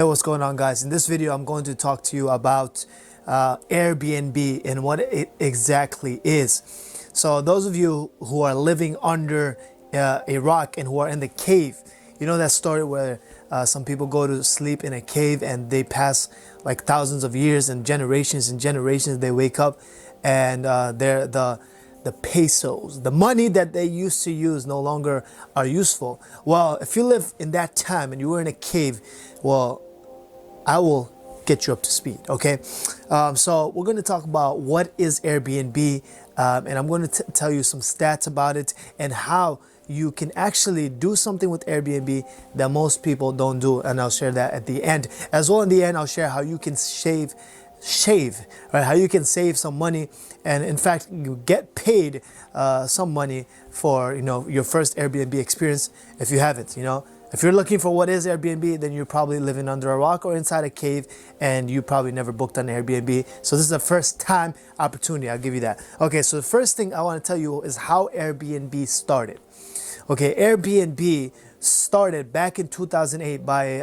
Hey, what's going on, guys? In this video I'm going to talk to you about Airbnb and what it exactly is. So those of you who are living under a rock and who are in the cave, you know that story where some people go to sleep in a cave and they pass like thousands of years and generations, they wake up and they're the pesos, the money that they used to use, no longer are useful. Well, if you live in that time and you were in a cave, well, I will get you up to speed, okay? So we're going to talk about what is Airbnb, and I'm going to tell you some stats about it and how you can actually do something with Airbnb that most people don't do, and I'll share that at the end. As well, in the end, I'll share how you can shave, right? How you can save some money, and in fact, you get paid some money for your first Airbnb experience if you haven't. If you're looking for what is Airbnb, then you're probably living under a rock or inside a cave, and you probably never booked on Airbnb. So this is a first time opportunity. I'll give you that. Okay, so the first thing I want to tell you is how Airbnb started. Okay, Airbnb started back in 2008 by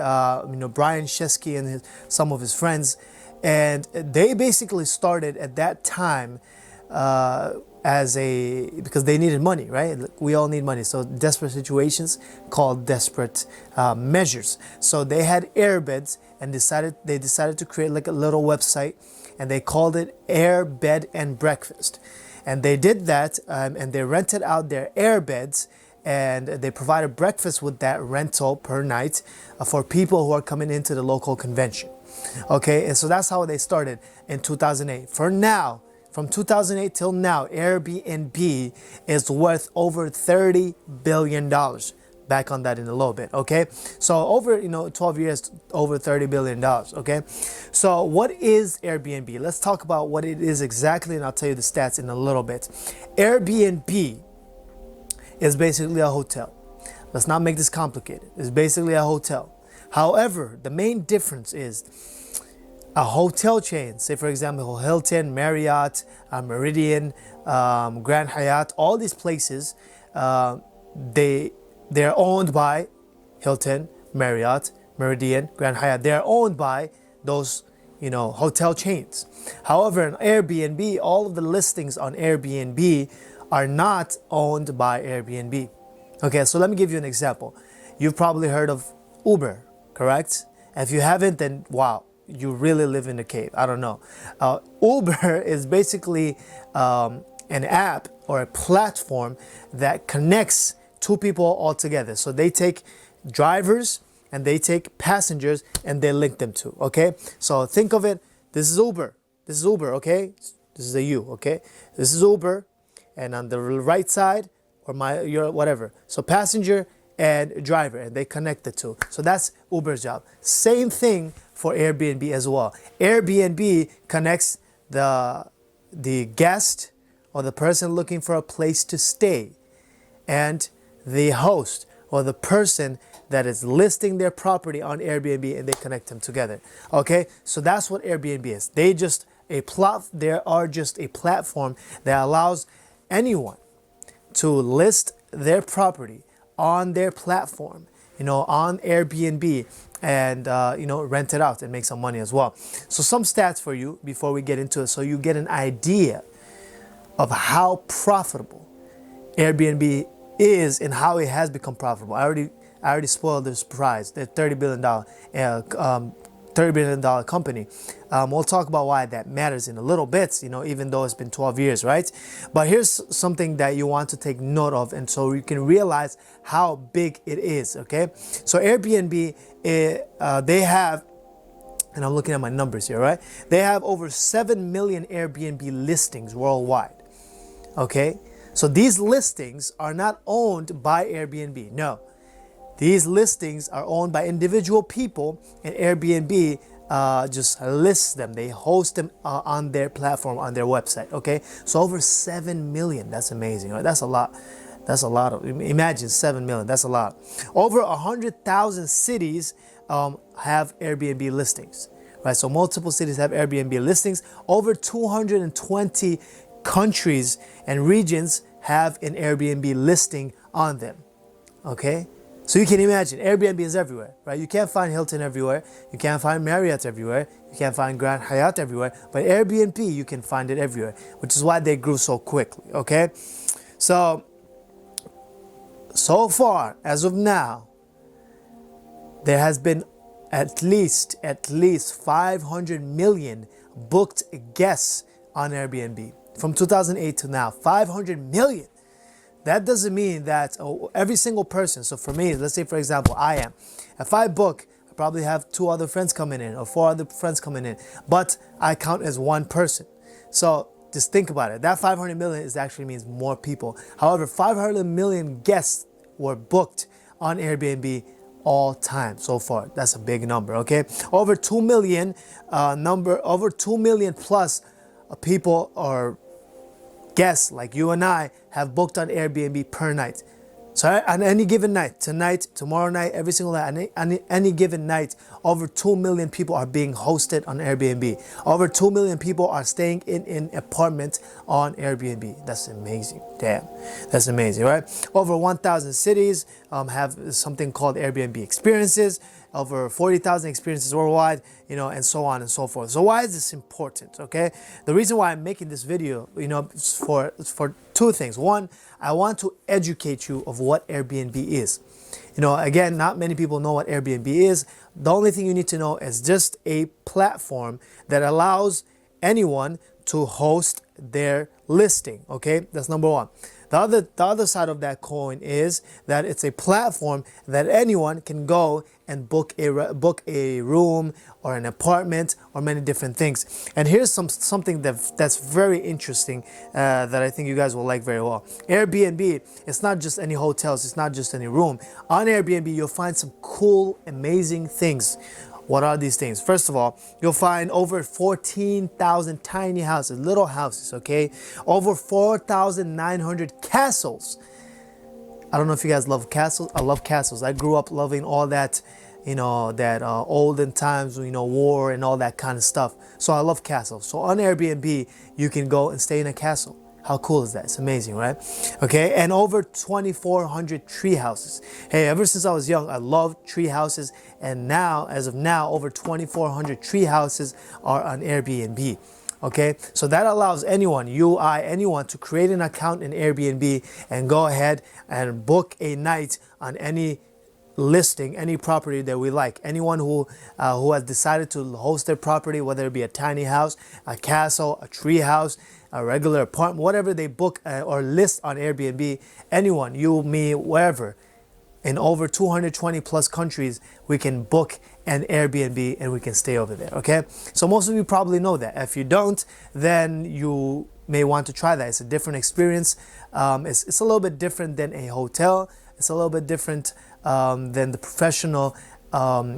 Brian Chesky and some of his friends, and they basically started at that time because they needed money, right? We all need money. So desperate situations called desperate measures. So they had airbeds and they decided to create like a little website, and they called it Air Bed and Breakfast. And they did that, and they rented out their airbeds, and they provided breakfast with that rental per night for people who are coming into the local convention. Okay, and so that's how they started in 2008. For now, from 2008 till now, Airbnb is worth over $30 billion. Back on that in a little bit, okay? So over 12 years, over $30 billion, okay? So what is Airbnb? Let's talk about what it is exactly, and I'll tell you the stats in a little bit. Airbnb is basically a hotel. Let's not make this complicated. It's basically a hotel. However, the main difference is a hotel chain, say for example Hilton, Marriott, Meridian, Grand Hyatt, all these places, they're owned by Hilton, Marriott, Meridian, Grand Hyatt. They're owned by those hotel chains. However, in Airbnb, all of the listings on Airbnb are not owned by Airbnb. Okay, so let me give you an example. You've probably heard of Uber, correct? If you haven't, then wow, you really live in a cave. I don't know. Uber is basically an app or a platform that connects two people all together. So they take drivers and they take passengers and they link them to. Okay, so think of it. This is Uber. This is Uber. Okay, this is a you. Okay, this is Uber, and on the right side or your whatever. So passenger and driver, and they connect the two. So that's Uber's job. Same thing for Airbnb as well. Airbnb connects the guest or the person looking for a place to stay and the host or the person that is listing their property on Airbnb, and they connect them together. Okay, so that's what Airbnb is. They are just a platform that allows anyone to list their property on their platform, on Airbnb, and rent it out and make some money as well. So some stats for you before we get into it, so you get an idea of how profitable Airbnb is and how it has become profitable. I already spoiled the surprise. They're $30 billion company. We'll talk about why that matters in a little bit, even though it's been 12 years, right? But here's something that you want to take note of, and so you can realize how big it is, okay? So Airbnb, they have, and I'm looking at my numbers here, right? They have over 7 million Airbnb listings worldwide, okay? So these listings are not owned by Airbnb, no. These listings are owned by individual people, and Airbnb just lists them. They host them on their platform, on their website, okay? So over 7 million, that's amazing, right? That's a lot. That's a lot. Imagine 7 million, that's a lot. Over 100,000 cities have Airbnb listings, right? So multiple cities have Airbnb listings. Over 220 countries and regions have an Airbnb listing on them, okay? So you can imagine, Airbnb is everywhere, right? You can't find Hilton everywhere. You can't find Marriott everywhere. You can't find Grand Hyatt everywhere. But Airbnb, you can find it everywhere, which is why they grew so quickly, okay? So far, as of now, there has been at least 500 million booked guests on Airbnb. From 2008 to now, 500 million. That doesn't mean that every single person, so for me, let's say for example, if I book, I probably have 2 other friends coming in or 4 other friends coming in, but I count as one person. So just think about it. That 500 million actually means more people. However, 500 million guests were booked on Airbnb all time so far. That's a big number, okay? Over 2 million plus people or guests like you and I have booked on Airbnb per night. So on any given night, tonight, tomorrow night, every single night, on any given night, over 2 million people are being hosted on Airbnb. Over 2 million people are staying in an apartment on Airbnb. That's amazing. Damn, that's amazing, right? Over 1,000 cities have something called Airbnb experiences. Over 40,000 experiences worldwide, and so on and so forth. So why is this important? Okay, the reason why I'm making this video, for 2 things. One, I want to educate you of what Airbnb is. Again, not many people know what Airbnb is. The only thing you need to know is just a platform that allows anyone to host their listing. Okay, that's number one. The other side of that coin is that it's a platform that anyone can go and book a room or an apartment or many different things. And here's something that's very interesting that I think you guys will like very well. Airbnb, it's not just any hotels, it's not just any room. On Airbnb, you'll find some cool, amazing things. What are these things? First of all, you'll find over 14,000 tiny houses, little houses, okay? Over 4,900 castles. I don't know if you guys love castles. I love castles. I grew up loving all that, olden times, war and all that kind of stuff. So I love castles. So on Airbnb, you can go and stay in a castle. How cool is that? It's amazing, right? Okay, and over 2,400 tree houses. Hey, ever since I was young, I loved tree houses. And now, as of now, over 2,400 tree houses are on Airbnb. Okay, so that allows anyone, anyone to create an account in Airbnb and go ahead and book a night on any listing, any property that we like. Anyone who has decided to host their property, whether it be a tiny house, a castle, a tree house, a regular apartment, whatever they book or list on Airbnb, anyone, you, me, wherever, in over 220 plus countries, we can book an Airbnb and we can stay over there, okay? So most of you probably know that. If you don't, then you may want to try that. It's a different experience. It's a little bit different than a hotel. It's a little bit different than the professional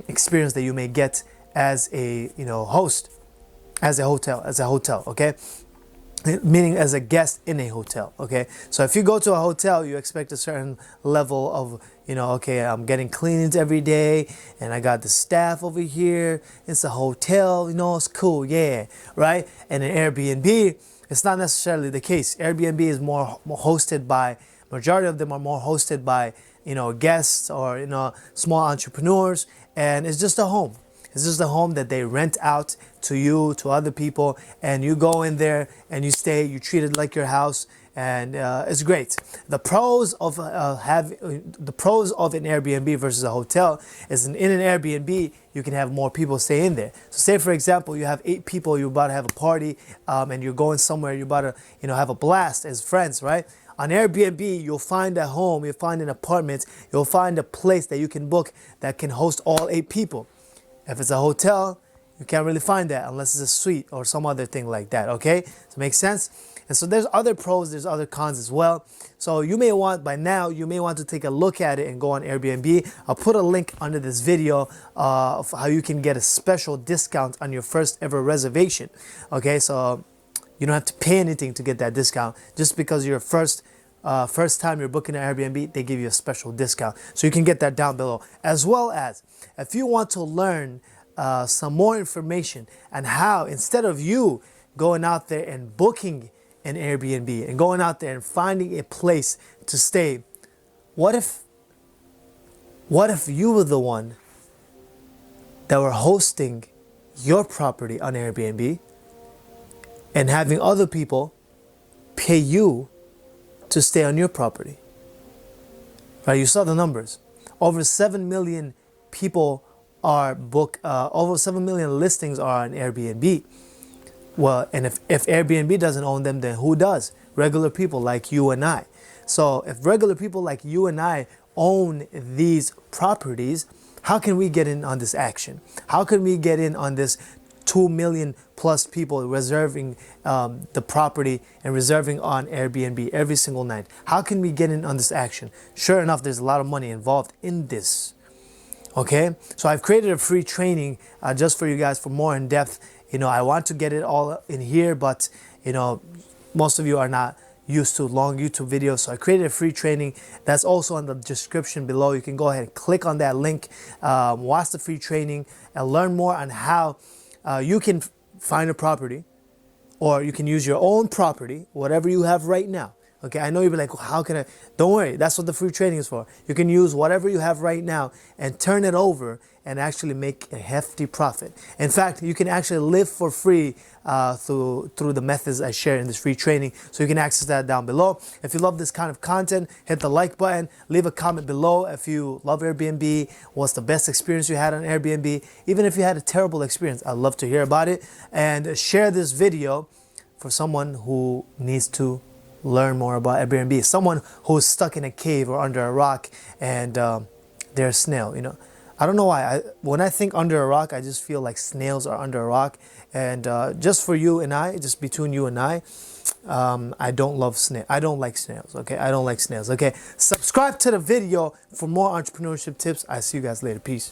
experience that you may get as a host, as a hotel, okay? Meaning as a guest in a hotel, okay? So if you go to a hotel, you expect a certain level of, okay, I'm getting cleanings every day and I got the staff over here. It's a hotel, it's cool, yeah, right? And an Airbnb, it's not necessarily the case. Airbnb is more hosted by, majority of them are more hosted by, guests or, small entrepreneurs, and it's just a home. It's just a home that they rent out to you, to other people, and you go in there and you stay, you treat it like your house, and it's great. The pros of an Airbnb versus a hotel is in an Airbnb, you can have more people stay in there. So say for example, you have 8 people, you're about to have a party, and you're going somewhere, you're about to, have a blast as friends, right? On Airbnb, you'll find a home, you'll find an apartment, you'll find a place that you can book that can host all 8 people. If it's a hotel, you can't really find that unless it's a suite or some other thing like that, okay? Does it make sense? And so there's other pros, there's other cons as well. So you may want to take a look at it and go on Airbnb. I'll put a link under this video of how you can get a special discount on your first ever reservation, okay? So you don't have to pay anything to get that discount. Just because you're first time you're booking an Airbnb, they give you a special discount. So you can get that down below. As well as, if you want to learn some more information on how, instead of you going out there and booking an Airbnb and going out there and finding a place to stay, what if What if you were the one that were hosting your property on Airbnb and having other people pay you to stay on your property? Right? You saw the numbers. Over 7 million people are over 7 million listings are on Airbnb. Well, and if Airbnb doesn't own them, then who does? Regular people like you and I. So if regular people like you and I own these properties, how can we get in on this action? How can we get in on this 2 million plus people reserving the property and reserving on Airbnb every single night? How can we get in on this action? Sure enough, there's a lot of money involved in this. Okay, so I've created a free training just for you guys for more in depth. I want to get it all in here, but most of you are not used to long YouTube videos. So I created a free training that's also in the description below. You can go ahead and click on that link, watch the free training, and learn more on how you can find a property, or you can use your own property, whatever you have right now. Okay, I know you'll be like, well, how can I? Don't worry, that's what the free training is for. You can use whatever you have right now and turn it over and actually make a hefty profit. In fact, you can actually live for free through the methods I share in this free training. So you can access that down below. If you love this kind of content, hit the like button, leave a comment below. If you love Airbnb, what's the best experience you had on Airbnb? Even if you had a terrible experience, I'd love to hear about it. And share this video for someone who needs to learn more about Airbnb. Someone who's stuck in a cave or under a rock and they're a snail. I don't know why. When I think under a rock, I just feel like snails are under a rock. And just for you and I, just between you and I don't love snails. I don't like snails. Okay, I don't like snails. Okay, subscribe to the video for more entrepreneurship tips. I see you guys later. Peace.